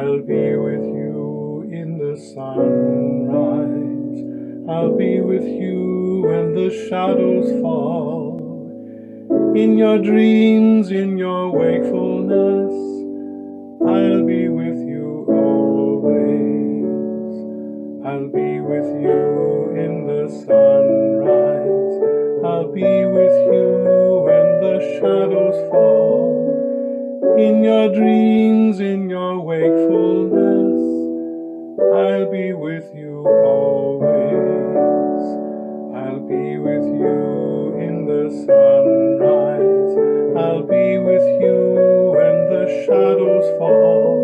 I'll be with you in the sunrise. I'll be with you when the shadows fall. In your dreams, in your wakefulness, I'll be with you always. I'll be with you in the sunrise. I'll be with you when the shadows fall. In your dreams, in your wakefulness, I'll be with you always. I'll be with you in the sunrise. I'll be with you when the shadows fall.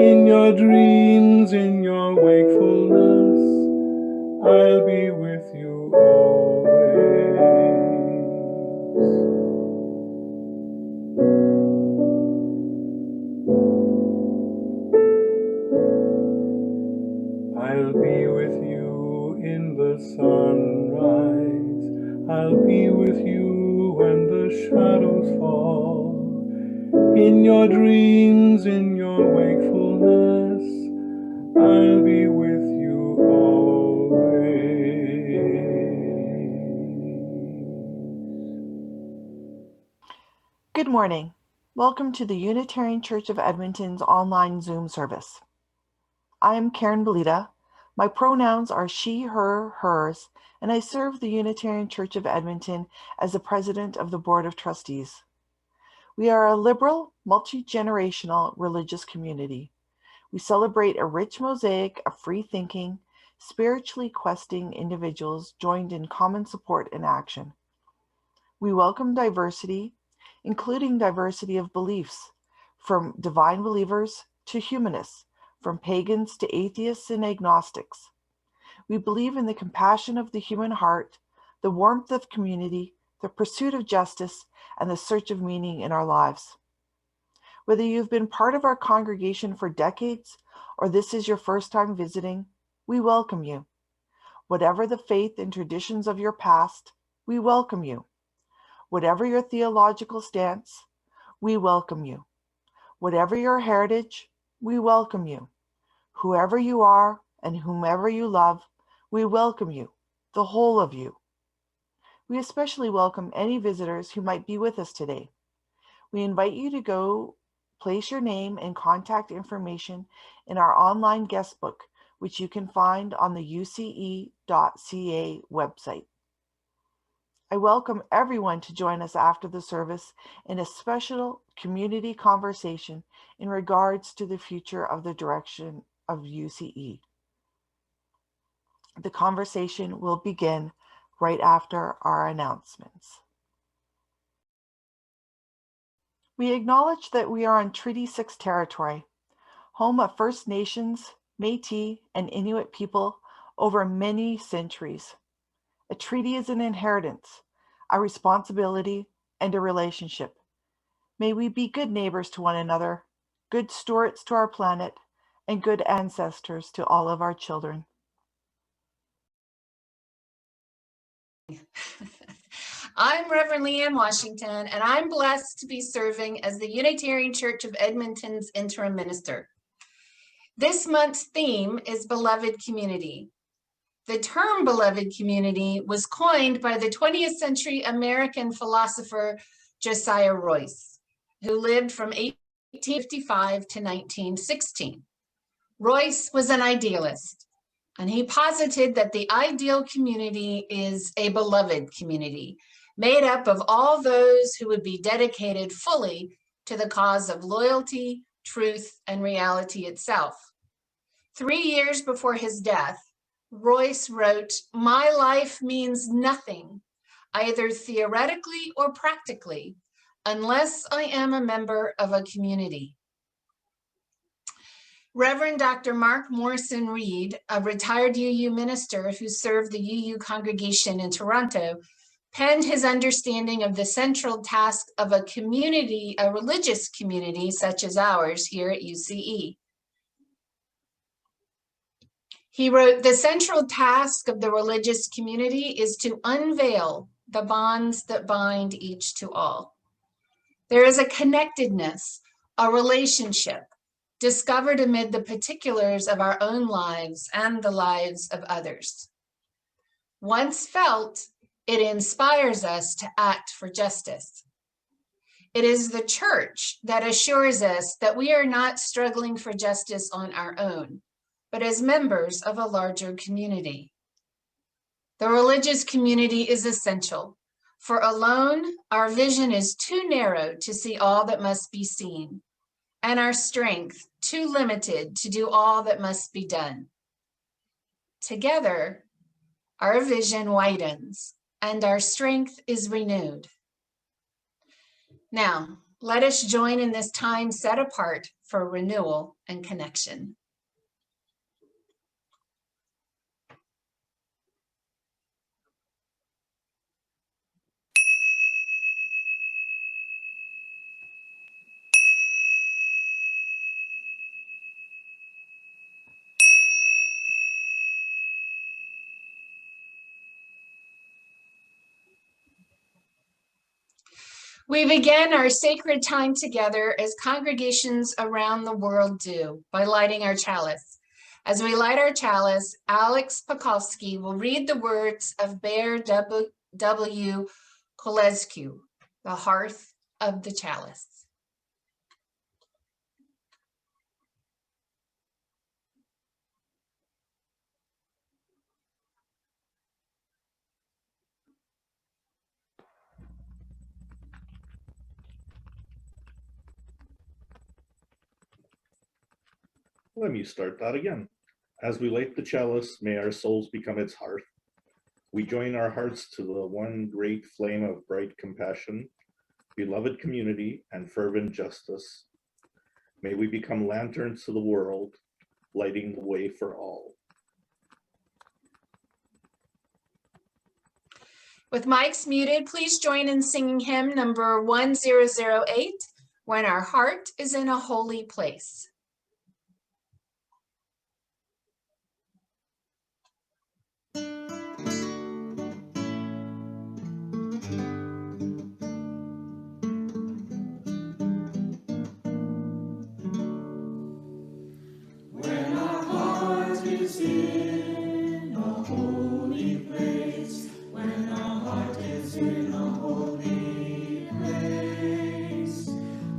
In your dreams, in your wakefulness, I'll be with you always. I'll be with you in the sunrise. I'll be with you when the shadows fall. In your dreams, in your wakefulness, I'll be with you always. Good morning. Welcome to the Unitarian Church of Edmonton's online Zoom service. I am Karen Belita. My pronouns are she, her, hers, and I serve the Unitarian Church of Edmonton as the president of the Board of Trustees. We are a liberal, multi-generational religious community. We celebrate a rich mosaic of free-thinking, spiritually questing individuals joined in common support and action. We welcome diversity, including diversity of beliefs, from divine believers to humanists, from pagans to atheists and agnostics. We believe in the compassion of the human heart, the warmth of community, the pursuit of justice, and the search of meaning in our lives. Whether you've been part of our congregation for decades or this is your first time visiting, we welcome you. Whatever the faith and traditions of your past, we welcome you. Whatever your theological stance, we welcome you. Whatever your heritage, we welcome you. Whoever you are and whomever you love, we welcome you, the whole of you. We especially welcome any visitors who might be with us today. We invite you to go place your name and contact information in our online guest book, which you can find on the uce.ca website. I welcome everyone to join us after the service in a special community conversation in regards to the future of the direction of UCE. The conversation will begin right after our announcements. We acknowledge that we are on Treaty 6 territory, home of First Nations, Métis, and Inuit people over many centuries. A treaty is an inheritance, a responsibility, and a relationship. May we be good neighbors to one another, good stewards to our planet, and good ancestors to all of our children. I'm Reverend Leanne Washington, and I'm blessed to be serving as the Unitarian Church of Edmonton's interim minister. This month's theme is Beloved Community. The term beloved community was coined by the 20th century American philosopher Josiah Royce, who lived from 1855 to 1916. Royce was an idealist, and he posited that the ideal community is a beloved community, made up of all those who would be dedicated fully to the cause of loyalty, truth, and reality itself. 3 years before his death, Royce wrote, "My life means nothing, either theoretically or practically, unless I am a member of a community." Reverend Dr. Mark Morrison-Reed, a retired UU minister who served the UU congregation in Toronto, penned his understanding of the central task of a community, a religious community such as ours here at UCE. He wrote, "The central task of the religious community is to unveil the bonds that bind each to all. There is a connectedness, a relationship, discovered amid the particulars of our own lives and the lives of others. Once felt, it inspires us to act for justice. It is the church that assures us that we are not struggling for justice on our own, but as members of a larger community. The religious community is essential, for alone, our vision is too narrow to see all that must be seen, and our strength too limited to do all that must be done. Together, our vision widens and our strength is renewed. Now, let us join in this time set apart for renewal and connection. We begin our sacred time together as congregations around the world do by lighting our chalice. As we light our chalice, Alex Qolezcue will read the words of Bear W. Qolezcue, the Hearth of the Chalice. Let me start that again. As we light the chalice, may our souls become its hearth. We join our hearts to the one great flame of bright compassion, beloved community, and fervent justice. May we become lanterns to the world, lighting the way for all. With mics muted, please join in singing hymn number 1008, When Our Heart is in a Holy Place.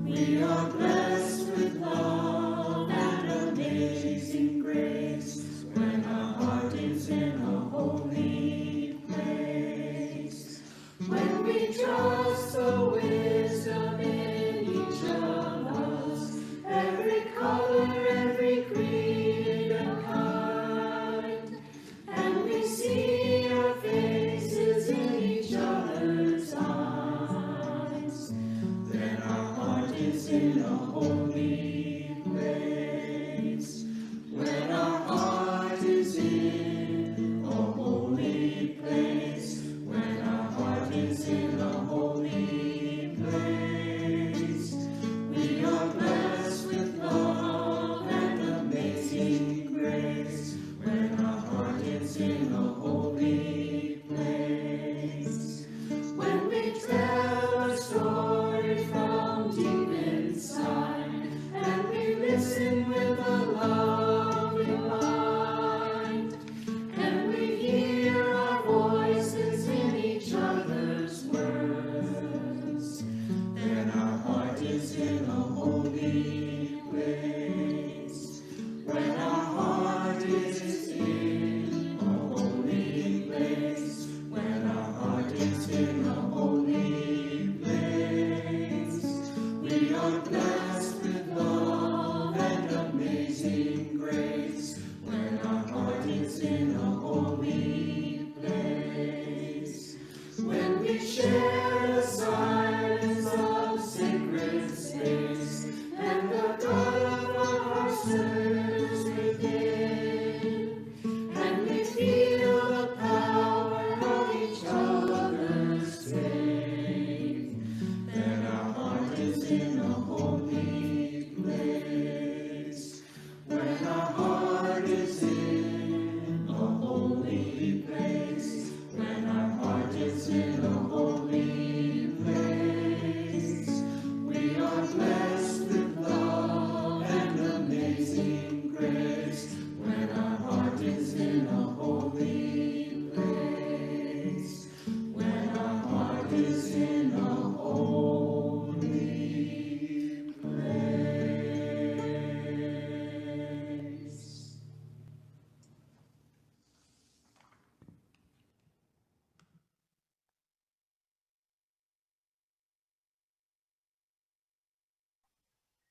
We are blessed with love.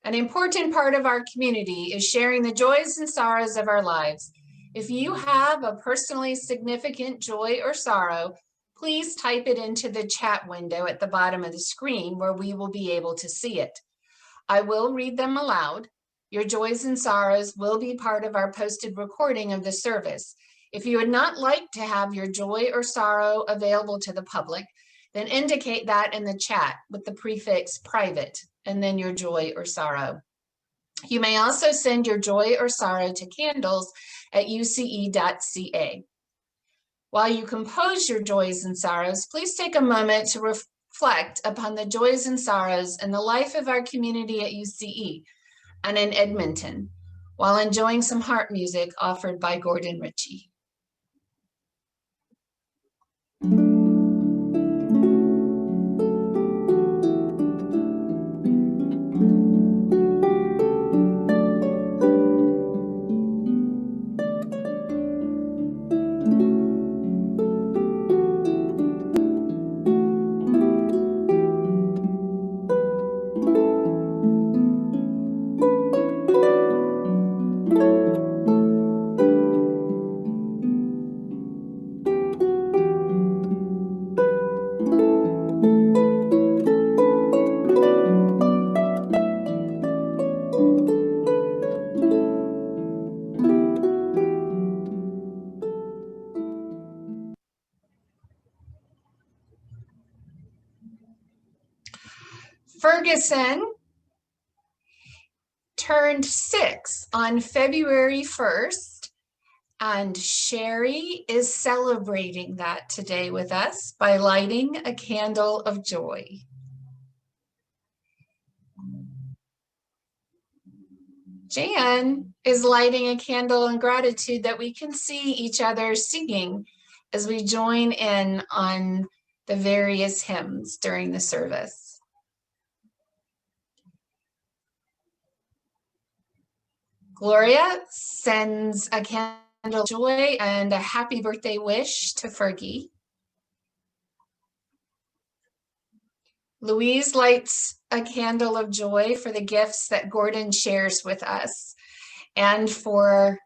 An important part of our community is sharing the joys and sorrows of our lives. If you have a personally significant joy or sorrow, please type it into the chat window at the bottom of the screen where we will be able to see it. I will read them aloud. Your joys and sorrows will be part of our posted recording of the service. If you would not like to have your joy or sorrow available to the public, then indicate that in the chat with the prefix private and then your joy or sorrow. You may also send your joy or sorrow to candles@uce.ca. While you compose your joys and sorrows, please take a moment to reflect upon the joys and sorrows in the life of our community at UCE and in Edmonton, while enjoying some harp music offered by Gordon Ritchie. Ferguson turned 6 on February 1st, and Sherry is celebrating that today with us by lighting a candle of joy. Jan is lighting a candle in gratitude that we can see each other singing as we join in on the various hymns during the service. Gloria sends a candle of joy and a happy birthday wish to Fergie. Louise lights a candle of joy for the gifts that Gordon shares with us and for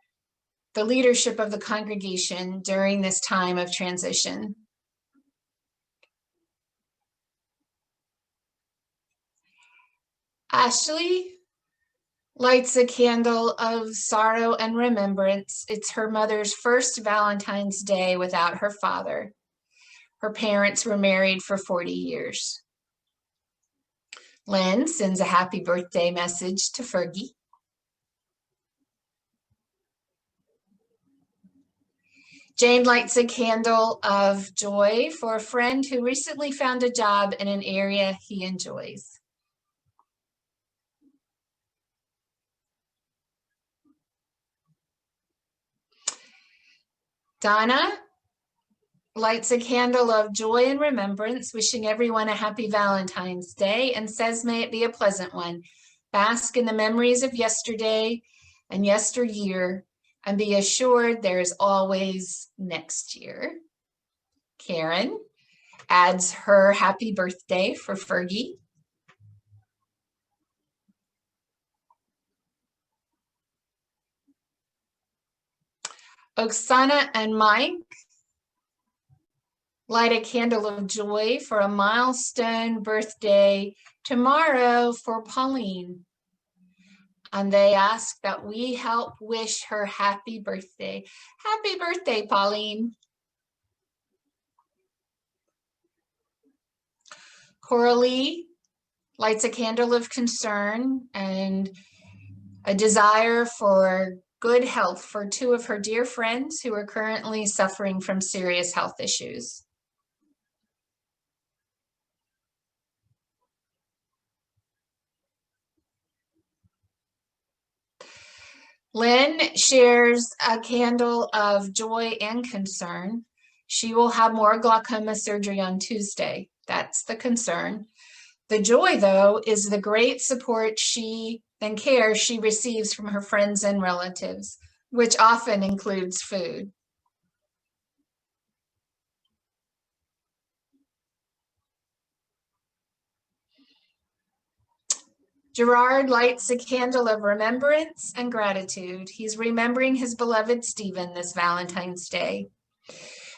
the leadership of the congregation during this time of transition. Ashley lights a candle of sorrow and remembrance. It's her mother's first Valentine's Day without her father. Her parents were married for 40 years. Lynn sends a happy birthday message to Fergie. Jane lights a candle of joy for a friend who recently found a job in an area he enjoys. Donna lights a candle of joy and remembrance, wishing everyone a happy Valentine's Day, and says, may it be a pleasant one. Bask in the memories of yesterday and yesteryear, and be assured there is always next year. Karen adds her happy birthday for Fergie. Oksana and Mike light a candle of joy for a milestone birthday tomorrow for Pauline. And they ask that we help wish her happy birthday. Happy birthday, Pauline. Coralie lights a candle of concern and a desire for good health for 2 of her dear friends who are currently suffering from serious health issues. Lynn shares a candle of joy and concern. She will have more glaucoma surgery on Tuesday. That's the concern. The joy, though, is the great support and care she receives from her friends and relatives, which often includes food. Gerard lights a candle of remembrance and gratitude. He's remembering his beloved Stephen this Valentine's Day.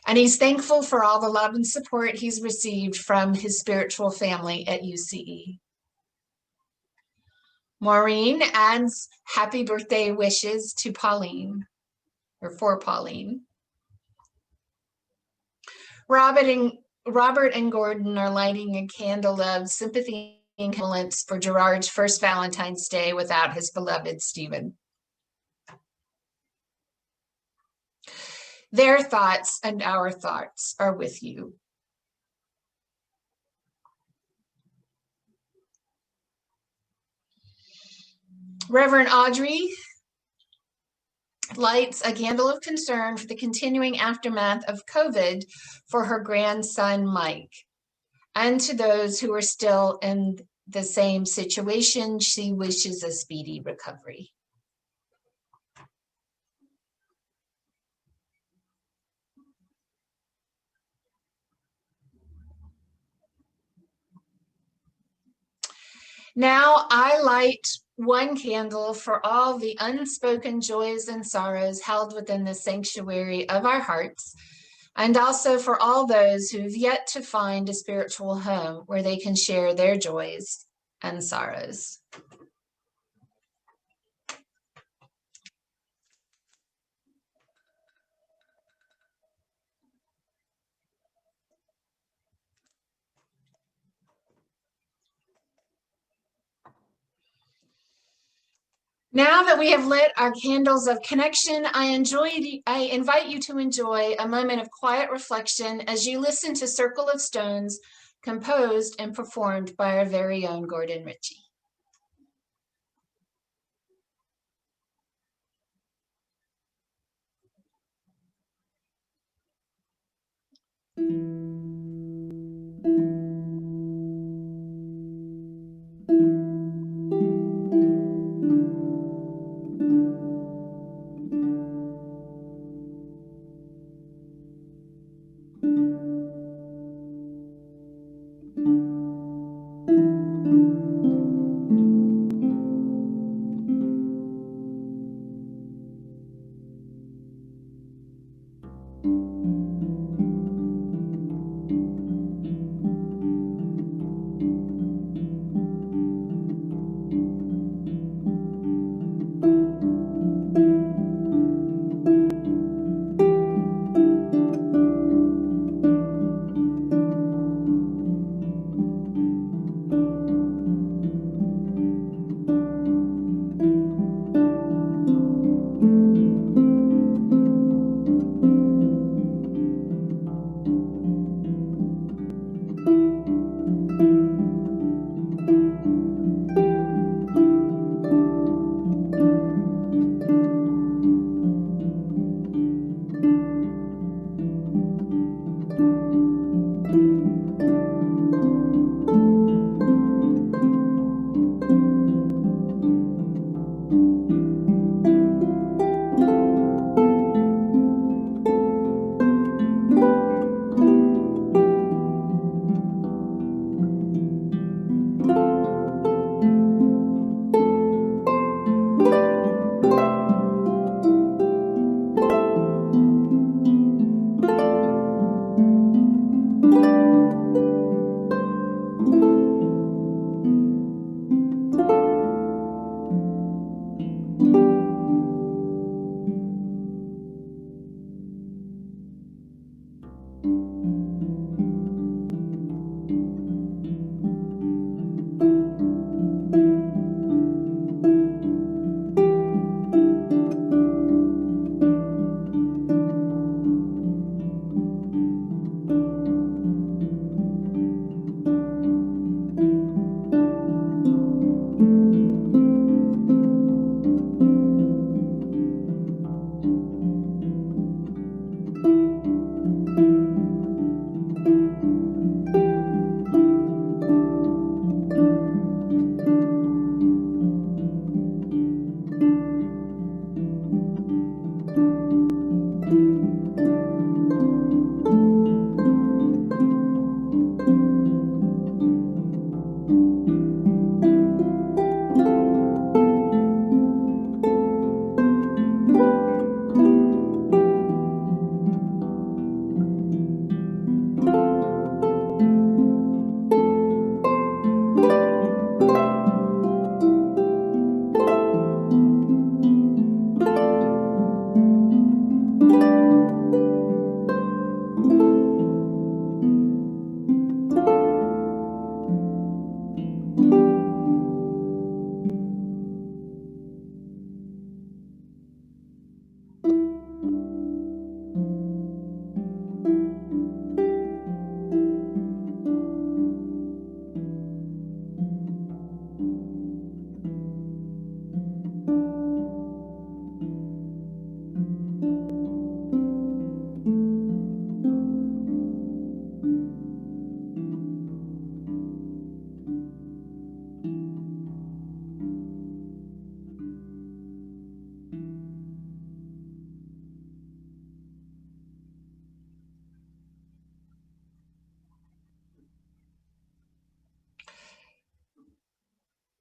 And he's thankful for all the love and support he's received from his spiritual family at UCE. Maureen adds happy birthday wishes to Pauline, or for Pauline. Robert and Gordon are lighting a candle of sympathy and condolence for Gerard's first Valentine's Day without his beloved Stephen. Their thoughts and our thoughts are with you. Reverend Audrey lights a candle of concern for the continuing aftermath of COVID for her grandson, Mike. And to those who are still in the same situation, she wishes a speedy recovery. Now I light one candle for all the unspoken joys and sorrows held within the sanctuary of our hearts, and also for all those who've yet to find a spiritual home where they can share their joys and sorrows. Now that we have lit our candles of connection, I invite you to enjoy a moment of quiet reflection as you listen to Circle of Stones, composed and performed by our very own Gordon Ritchie.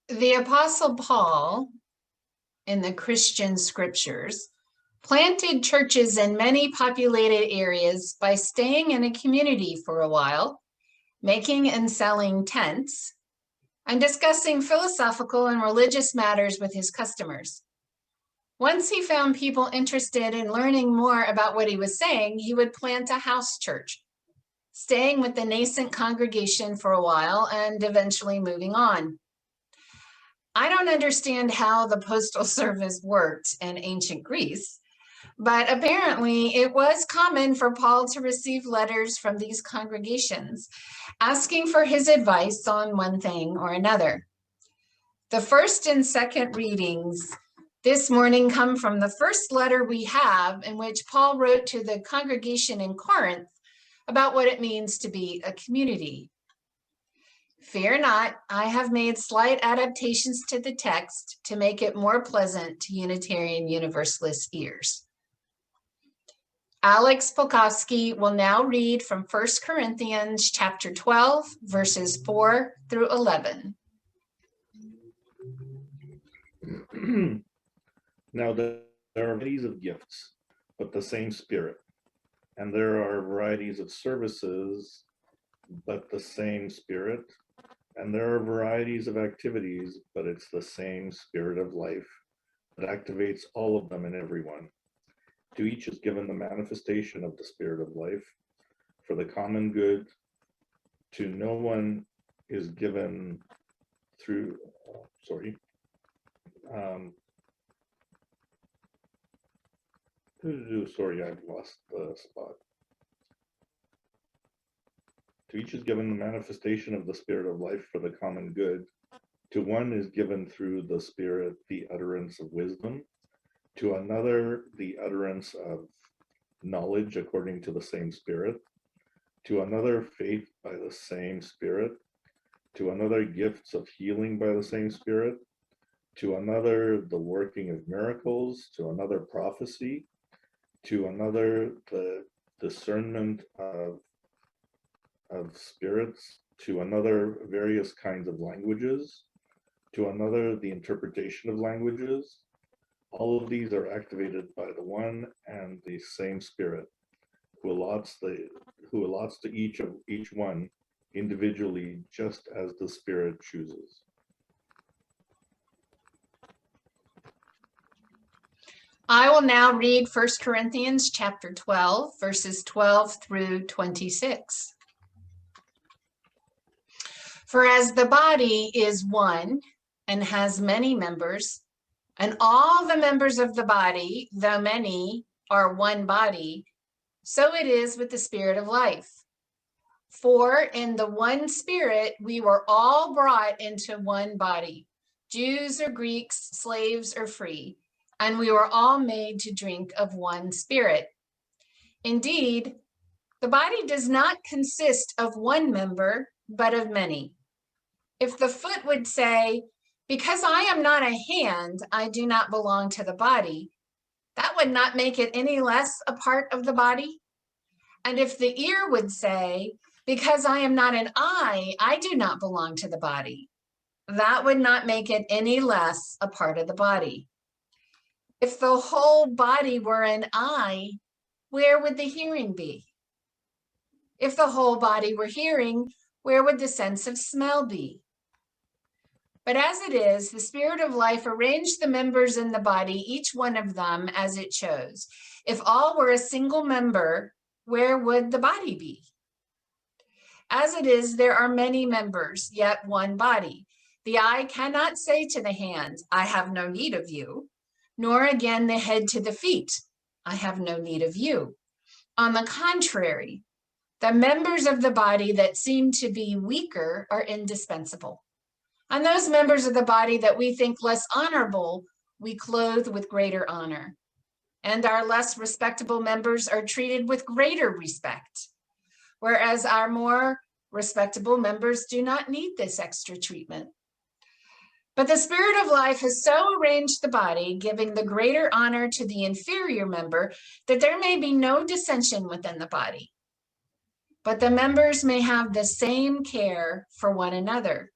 The Apostle Paul, in the Christian scriptures, planted churches in many populated areas by staying in a community for a while, making and selling tents, and discussing philosophical and religious matters with his customers. Once he found people interested in learning more about what he was saying, he would plant a house church, staying with the nascent congregation for a while and eventually moving on. I don't understand how the postal service worked in ancient Greece, but apparently it was common for Paul to receive letters from these congregations asking for his advice on one thing or another. The first and second readings this morning come from the first letter we have, in which Paul wrote to the congregation in Corinth about what it means to be a community. Fear not, I have made slight adaptations to the text to make it more pleasant to Unitarian Universalist ears. Alex Qolezcue will now read from 1 Corinthians chapter 12, verses 4 through 11. Now there are varieties of gifts, but the same Spirit. And there are varieties of services, but the same Spirit. And there are varieties of activities, but it's the same Spirit of life that activates all of them in everyone. To each is given the manifestation of the Spirit of life for the common good. To no one is given through, I've lost the spot. To each is given the manifestation of the Spirit of life for the common good. To one is given through the Spirit the utterance of wisdom. To another, the utterance of knowledge according to the same Spirit. To another, faith by the same Spirit. To another, gifts of healing by the same Spirit. To another, the working of miracles. To another, prophecy. To another, the discernment of spirits. To another, various kinds of languages. To another, the interpretation of languages. All of these are activated by the one and the same Spirit, who allots to each one individually, just as the Spirit chooses. I will now read 1 Corinthians chapter 12, verses 12 through 26. For as the body is one and has many members, and all the members of the body, though many, are one body, so it is with the Spirit of life. For in the one Spirit we were all brought into one body, Jews or Greeks, slaves or free, and we were all made to drink of one Spirit. Indeed, the body does not consist of one member, but of many. If the foot would say, because I am not a hand, I do not belong to the body, that would not make it any less a part of the body. And if the ear would say, because I am not an eye, I do not belong to the body, that would not make it any less a part of the body. If the whole body were an eye, where would the hearing be? If the whole body were hearing, where would the sense of smell be? But as it is, the Spirit of life arranged the members in the body, each one of them as it chose. If all were a single member, where would the body be? As it is, there are many members, yet one body. The eye cannot say to the hand, I have no need of you, nor again the head to the feet, I have no need of you. On the contrary, the members of the body that seem to be weaker are indispensable. And those members of the body that we think less honorable, we clothe with greater honor. And our less respectable members are treated with greater respect, whereas our more respectable members do not need this extra treatment. But the Spirit of life has so arranged the body, giving the greater honor to the inferior member, that there may be no dissension within the body. But the members may have the same care for one another.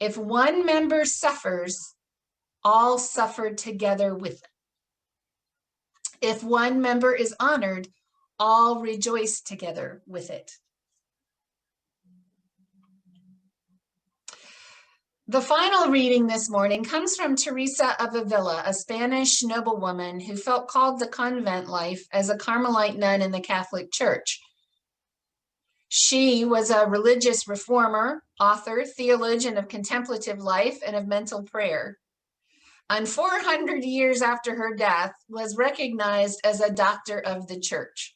If one member suffers, all suffer together with it. If one member is honored, all rejoice together with it. The final reading this morning comes from Teresa of Avila, a Spanish noblewoman who felt called to convent life as a Carmelite nun in the Catholic Church. She was a religious reformer, author, theologian of contemplative life and of mental prayer. And 400 years after her death, was recognized as a doctor of the Church,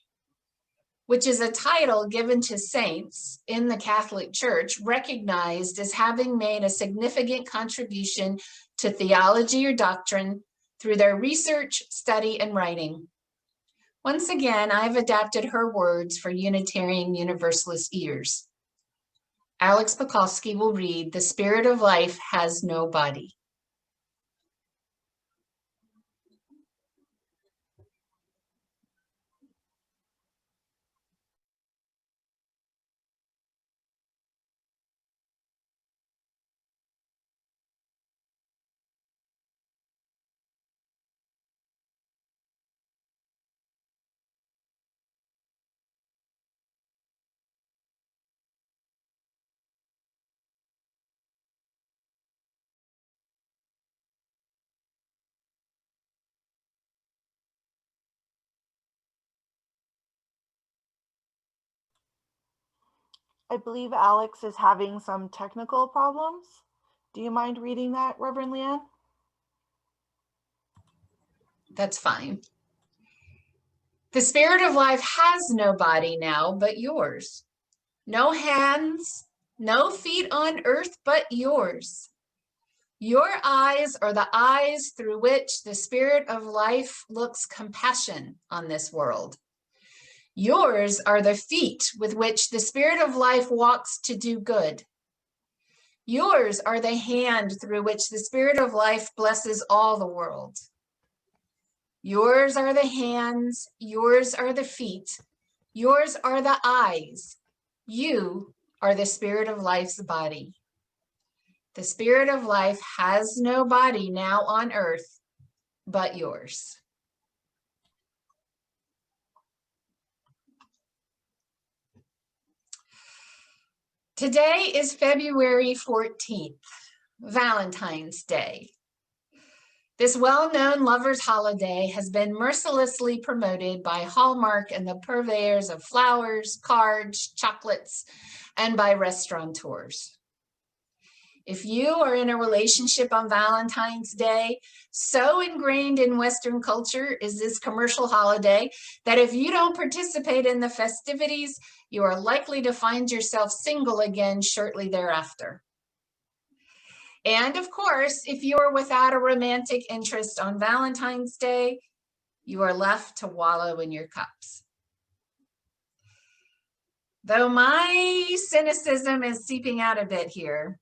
which is a title given to saints in the Catholic Church, recognized as having made a significant contribution to theology or doctrine through their research, study, and writing. Once again, I've adapted her words for Unitarian Universalist ears. Alex Qolezcue will read, "The spirit of life has no body." I believe Alex is having some technical problems. Do you mind reading that, Reverend Leanne? That's fine. The spirit of life has no body now but yours. No hands, no feet on earth but yours. Your eyes are the eyes through which the spirit of life looks compassion on this world. Yours are the feet with which the spirit of life walks to do good. Yours are the hand through which the spirit of life blesses all the world. Yours are the hands, yours are the feet, yours are the eyes. You are the spirit of life's body. The spirit of life has no body now on earth but yours. Today is February 14th, Valentine's Day. This well-known lover's holiday has been mercilessly promoted by Hallmark and the purveyors of flowers, cards, chocolates, and by restaurateurs. If you are in a relationship on Valentine's Day, so ingrained in Western culture is this commercial holiday that if you don't participate in the festivities, you are likely to find yourself single again shortly thereafter. And of course, if you are without a romantic interest on Valentine's Day, you are left to wallow in your cups. Though my cynicism is seeping out a bit here,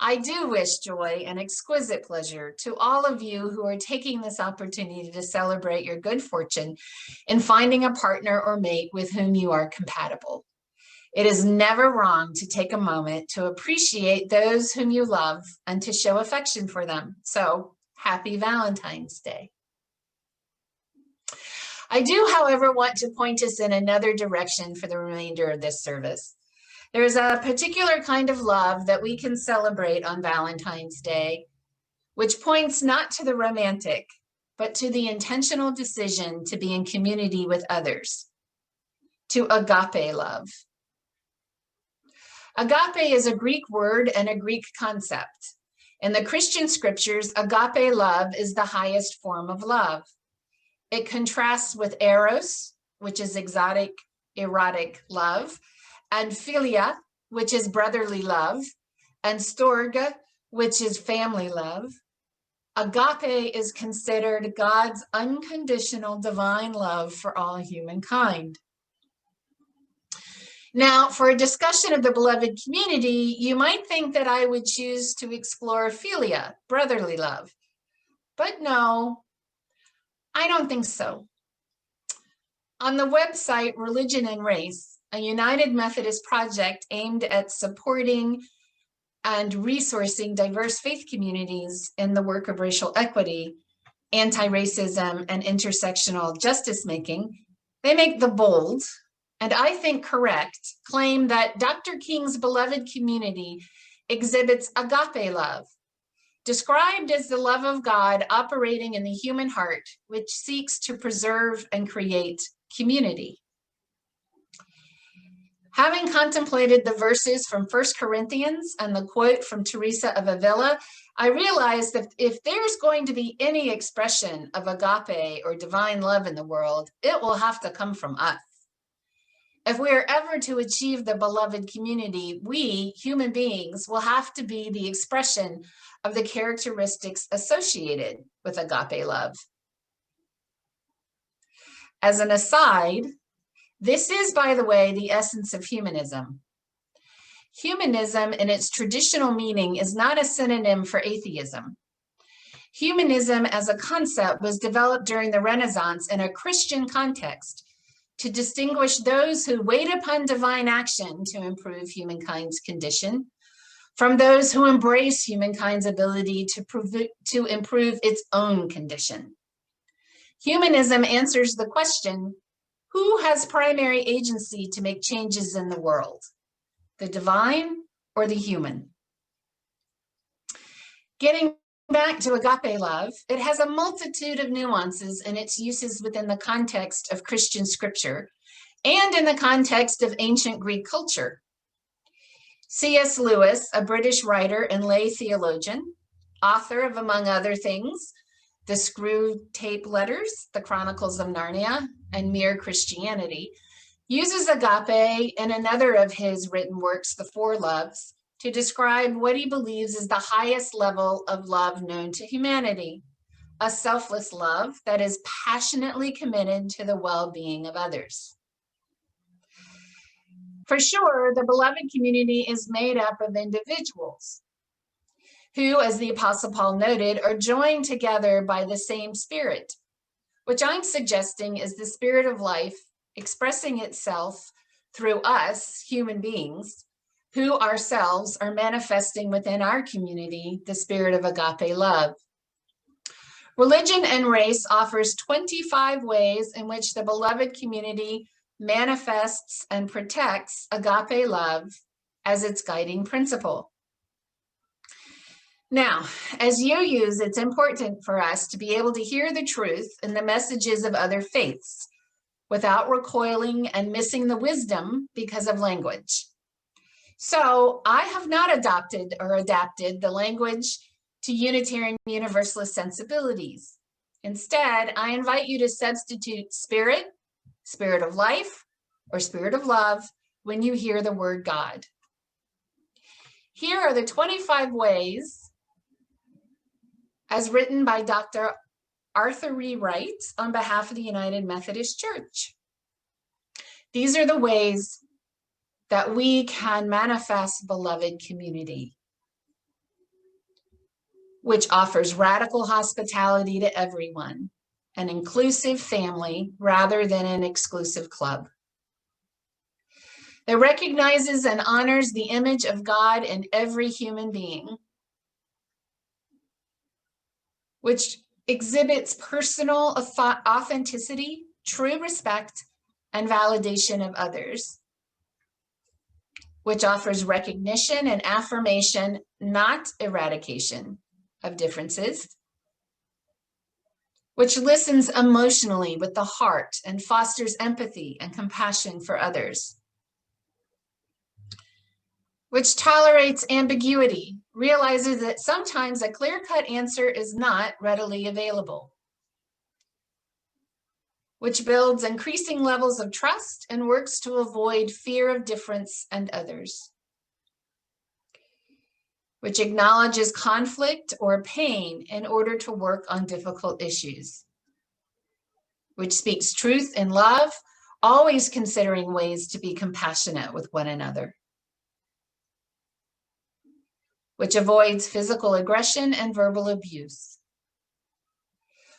I do wish joy and exquisite pleasure to all of you who are taking this opportunity to celebrate your good fortune in finding a partner or mate with whom you are compatible. It is never wrong to take a moment to appreciate those whom you love and to show affection for them. So, happy Valentine's Day. I do, however, want to point us in another direction for the remainder of this service. There is a particular kind of love that we can celebrate on Valentine's Day, which points not to the romantic, but to the intentional decision to be in community with others, to agape love. Agape is a Greek word and a Greek concept. In the Christian scriptures, agape love is the highest form of love. It contrasts with eros, which is exotic, erotic love, and philia, which is brotherly love, and storge, which is family love. Agape is considered God's unconditional divine love for all humankind. Now, for a discussion of the beloved community, you might think that I would choose to explore philia, brotherly love. But no, I don't think so. On the website Religion and Race, a United Methodist project aimed at supporting and resourcing diverse faith communities in the work of racial equity, anti-racism, and intersectional justice making, they make the bold, and I think correct, claim that Dr. King's beloved community exhibits agape love, described as the love of God operating in the human heart, which seeks to preserve and create community. Having contemplated the verses from 1 Corinthians and the quote from Teresa of Avila, I realized that if there's going to be any expression of agape or divine love in the world, it will have to come from us. If we are ever to achieve the beloved community, we, human beings, will have to be the expression of the characteristics associated with agape love. As an aside, this is, by the way, the essence of humanism. Humanism, in its traditional meaning, is not a synonym for atheism. Humanism as a concept was developed during the Renaissance in a Christian context to distinguish those who wait upon divine action to improve humankind's condition from those who embrace humankind's ability to improve its own condition. Humanism answers the question, who has primary agency to make changes in the world? The divine or the human? Getting back to agape love, it has a multitude of nuances in its uses within the context of Christian scripture and in the context of ancient Greek culture. C.S. Lewis, a British writer and lay theologian, author of, among other things, The Screw Tape Letters, The Chronicles of Narnia, and Mere Christianity, uses agape in another of his written works, The Four Loves, to describe what he believes is the highest level of love known to humanity, a selfless love that is passionately committed to the well-being of others. For sure, the beloved community is made up of individuals who, as the Apostle Paul noted, are joined together by the same Spirit, which I'm suggesting is the Spirit of life expressing itself through us, human beings, who ourselves are manifesting within our community the spirit of agape love. Religion and Race offers 25 ways in which the beloved community manifests and protects agape love as its guiding principle. Now, as UUs, it's important for us to be able to hear the truth in the messages of other faiths without recoiling and missing the wisdom because of language. So I have not adopted or adapted the language to Unitarian Universalist sensibilities. Instead, I invite you to substitute spirit, spirit of life, or spirit of love when you hear the word God. Here are the 25 ways, as written by Dr. Arthur E. Wright on behalf of the United Methodist Church. These are the ways that we can manifest beloved community, which offers radical hospitality to everyone, an inclusive family rather than an exclusive club. It recognizes and honors the image of God in every human being, which exhibits personal authenticity, true respect, and validation of others, which offers recognition and affirmation, not eradication of differences, which listens emotionally with the heart and fosters empathy and compassion for others, which tolerates ambiguity, realizes that sometimes a clear-cut answer is not readily available, which builds increasing levels of trust and works to avoid fear of difference and others, which acknowledges conflict or pain in order to work on difficult issues, which speaks truth in love, always considering ways to be compassionate with one another, which avoids physical aggression and verbal abuse,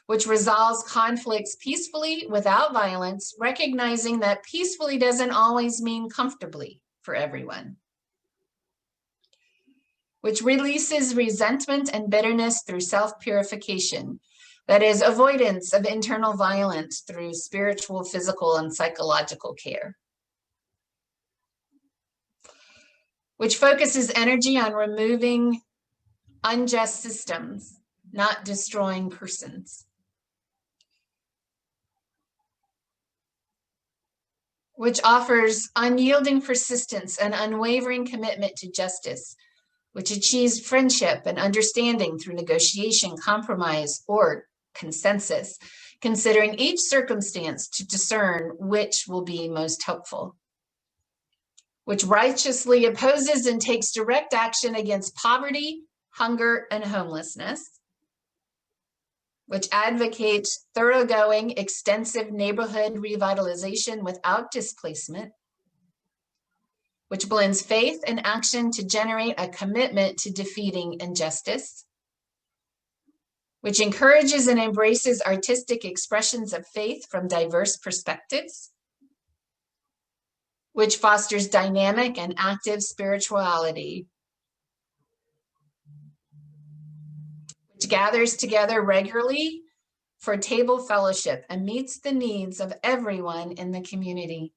which resolves conflicts peacefully without violence, recognizing that peacefully doesn't always mean comfortably for everyone, which releases resentment and bitterness through self-purification. That is, avoidance of internal violence through spiritual, physical, and psychological care. Which focuses energy on removing unjust systems, not destroying persons. Which offers unyielding persistence and unwavering commitment to justice, which achieves friendship and understanding through negotiation, compromise, or consensus, considering each circumstance to discern which will be most helpful. Which righteously opposes and takes direct action against poverty, hunger, and homelessness. Which advocates thoroughgoing, extensive neighborhood revitalization without displacement. Which blends faith and action to generate a commitment to defeating injustice. Which encourages and embraces artistic expressions of faith from diverse perspectives. Which fosters dynamic and active spirituality. Which gathers together regularly for table fellowship and meets the needs of everyone in the community.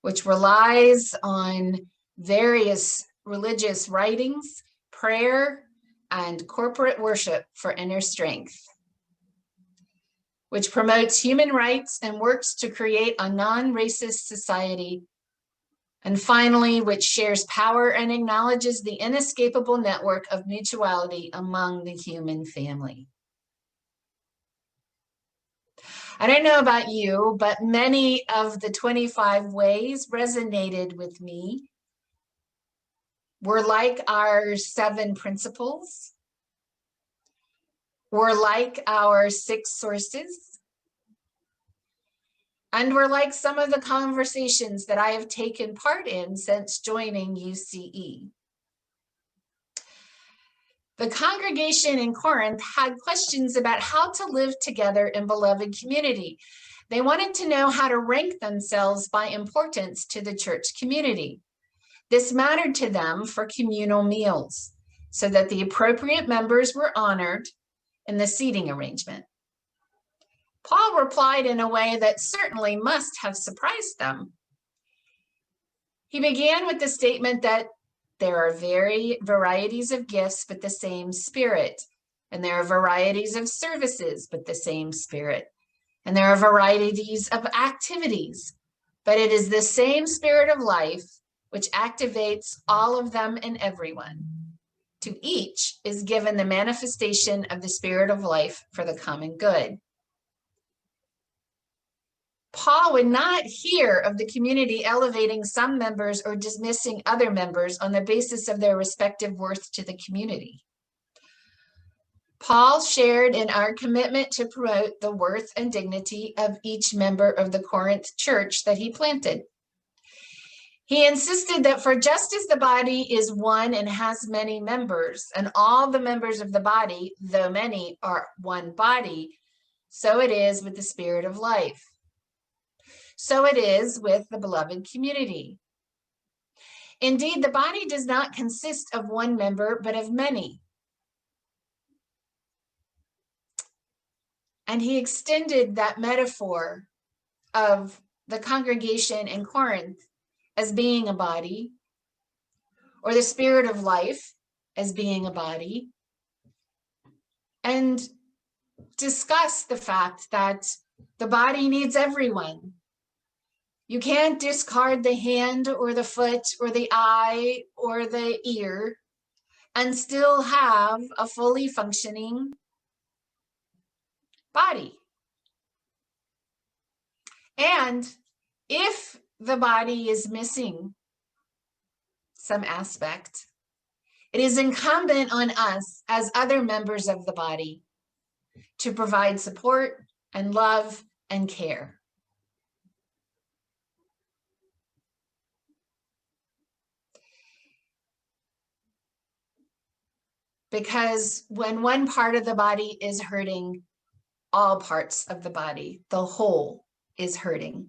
Which relies on various religious writings, prayer, and corporate worship for inner strength. Which promotes human rights and works to create a non-racist society. And finally, which shares power and acknowledges the inescapable network of mutuality among the human family. I don't know about you, but many of the 25 ways resonated with me. Were like our 7 principles. Were like our 6 sources. And were like some of the conversations that I have taken part in since joining UCE. The congregation in Corinth had questions about how to live together in beloved community. They wanted to know how to rank themselves by importance to the church community. This mattered to them for communal meals, so that the appropriate members were honored in the seating arrangement. Paul replied in a way that certainly must have surprised them. He began with the statement that there are varieties of gifts, but the same Spirit. And there are varieties of services, but the same Spirit. And there are varieties of activities, but it is the same Spirit of life which activates all of them and everyone. To each is given the manifestation of the Spirit of life for the common good. Paul would not hear of the community elevating some members or dismissing other members on the basis of their respective worth to the community. Paul shared in our commitment to promote the worth and dignity of each member of the Corinth church that he planted. He insisted that for just as the body is one and has many members, and all the members of the body, though many, are one body, so it is with the Spirit of life. So it is with the beloved community. Indeed, the body does not consist of one member, but of many. And he extended that metaphor of the congregation in Corinth as being a body, or the Spirit of life as being a body, and discussed the fact that the body needs everyone. You can't discard the hand or the foot or the eye or the ear and still have a fully functioning body. And if the body is missing some aspect, it is incumbent on us as other members of the body to provide support and love and care. Because when one part of the body is hurting, all parts of the body, the whole, is hurting.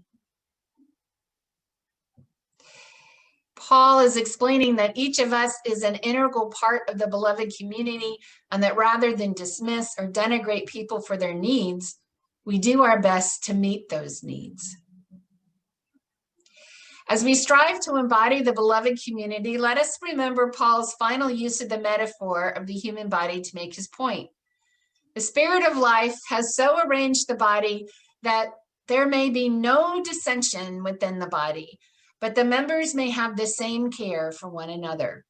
Paul is explaining that each of us is an integral part of the beloved community, and that rather than dismiss or denigrate people for their needs, we do our best to meet those needs. As we strive to embody the beloved community, let us remember Paul's final use of the metaphor of the human body to make his point. The Spirit of life has so arranged the body that there may be no dissension within the body, but the members may have the same care for one another.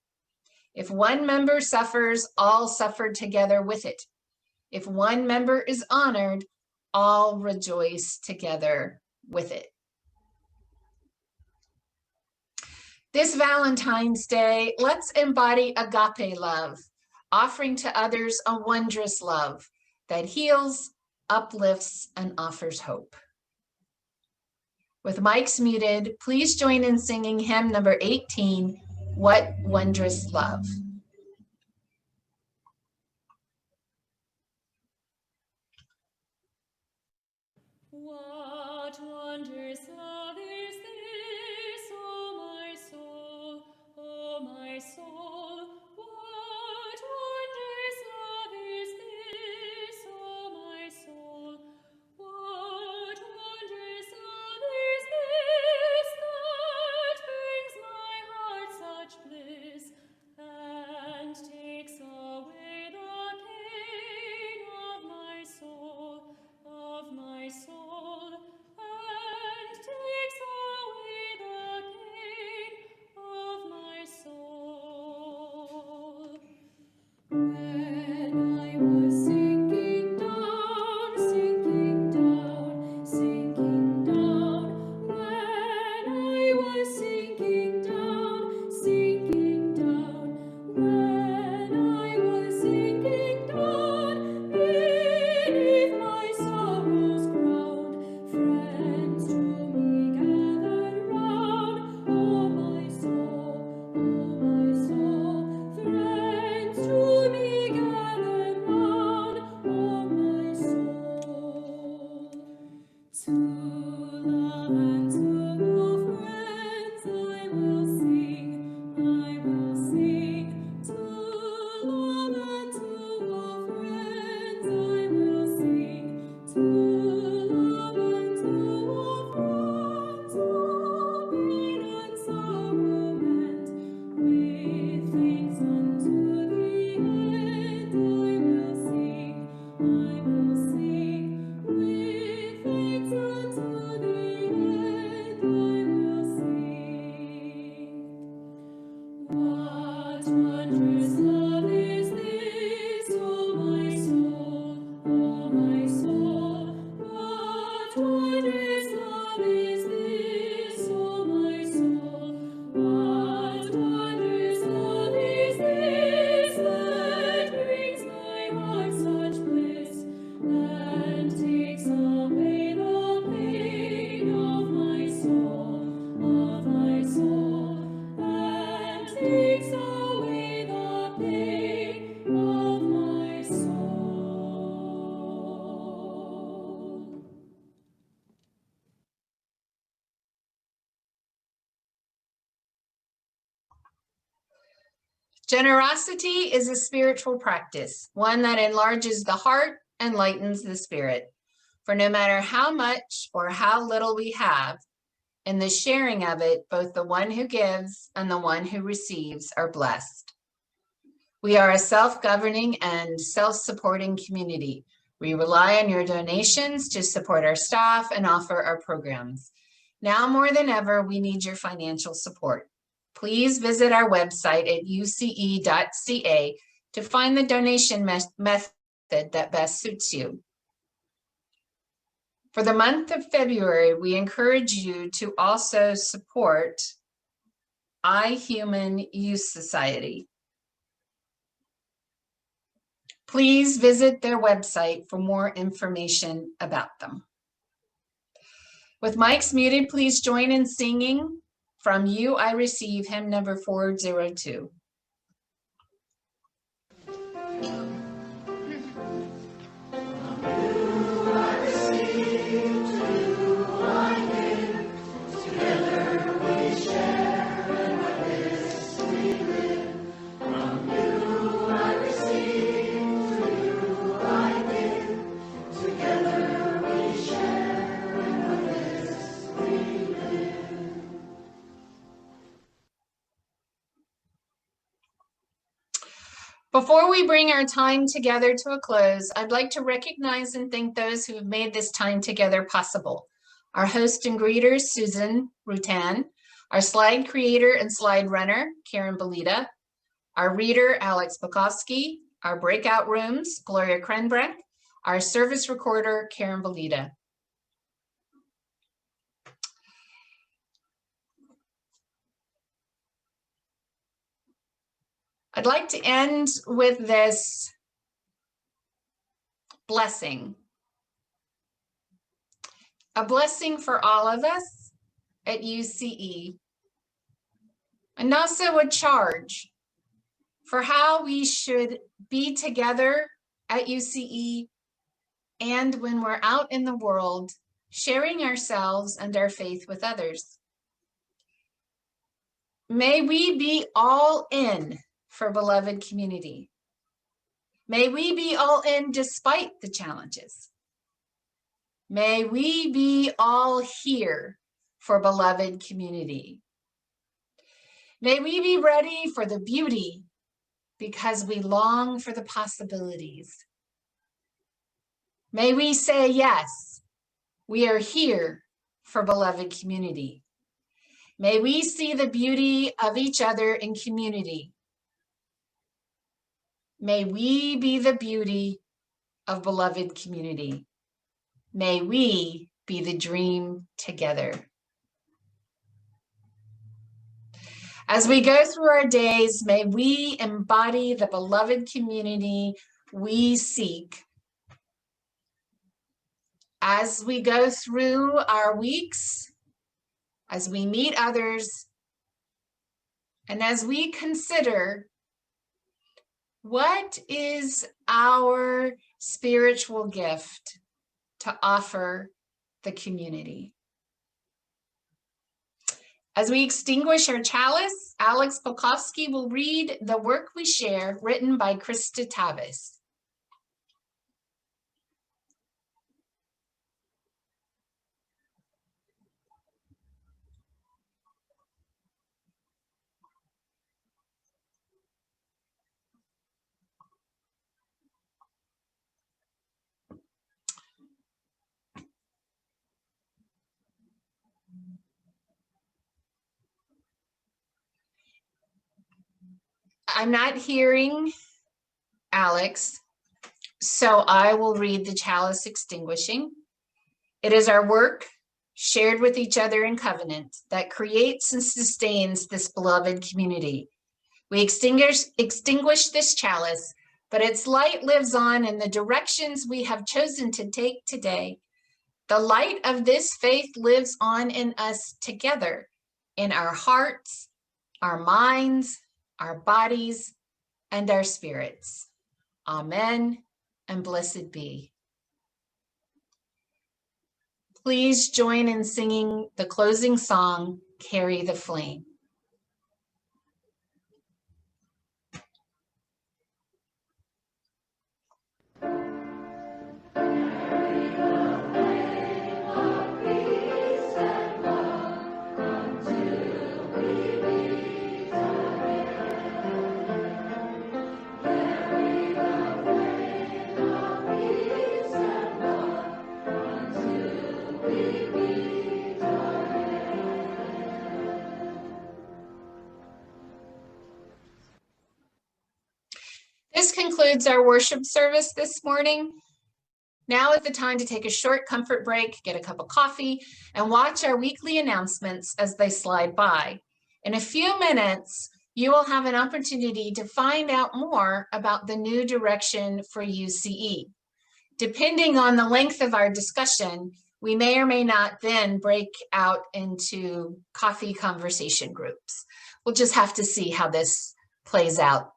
If one member suffers, all suffer together with it. If one member is honored, all rejoice together with it. This Valentine's Day, let's embody agape love, offering to others a wondrous love that heals, uplifts, and offers hope. With mics muted, please join in singing hymn number 18, What Wondrous Love. What wondrous love is this, O my soul, O my soul? What wondrous love is this, O my soul? What wondrous love is this that brings my heart such bliss and takes away the pain of my soul? Of my soul, and takes away the pain of my soul. When I was sinking down, sinking down, sinking down, when I was sinking down, sinking down, when I was sinking down, beneath my sorrow's ground, friends to me gathered round. Oh my soul, friends to me gathered round. Oh my soul, to love and to all friends I will sing, I will sing. To love and to all friends I will sing. To love and to all friends, all pain and sorrow meant, with thanks unto the end I will sing, I will sing. With thanks unto the end I will sing. What wondrous love is this, O my soul, O my soul? What wondrous love is this, O my soul? What wondrous love is this that brings my heart such bliss and takes away the pain of my soul, and takes away the pain of my soul. Generosity is a spiritual practice, one that enlarges the heart and lightens the spirit. For no matter how much or how little we have, in the sharing of it, both the one who gives and the one who receives are blessed. We are a self-governing and self-supporting community. We rely on your donations to support our staff and offer our programs. Now more than ever, we need your financial support. Please visit our website at uce.ca to find the donation method that best suits you. For the month of February, we encourage you to also support iHuman Youth Society. Please visit their website for more information about them. With mics muted, please join in singing From You I Receive, hymn number 402. Together we share, and Before we bring our time together to a close, I'd like to recognize and thank those who have made this time together possible. Our host and greeters, Susan Rutan, our slide creator and slide runner, Karen Belita, our reader, Alex Bukowski, our breakout rooms, Gloria Krenbrink, our service recorder, Karen Belita. I'd like to end with this blessing. A blessing for all of us at UCE, and also a charge for how we should be together at UCE and when we're out in the world, sharing ourselves and our faith with others. May we be all in for beloved community. May we be all in despite the challenges. May we be all here for beloved community. May we be ready for the beauty because we long for the possibilities. May we say yes, we are here for beloved community. May we see the beauty of each other in community. May we be the beauty of beloved community. May we be the dream together. As we go through our days, may we embody the beloved community we seek. As we go through our weeks, as we meet others, and as we consider what is our spiritual gift to offer the community. As we extinguish our chalice, Alex Bukowski will read The Work We Share, written by Krista Tavis. I'm not hearing Alex, so I will read the chalice extinguishing. It is our work, shared with each other in covenant, that creates and sustains this beloved community. We extinguish this chalice, but its light lives on in the directions we have chosen to take today. The light of this faith lives on in us together, in our hearts, our minds, our bodies, and our spirits. Amen, and blessed be. Please join in singing the closing song, Carry the Flame. This concludes our worship service this morning. Now is the time to take a short comfort break, get a cup of coffee, and watch our weekly announcements as they slide by. In a few minutes, you will have an opportunity to find out more about the new direction for UCE. Depending on the length of our discussion, we may or may not then break out into coffee conversation groups. We'll just have to see how this plays out.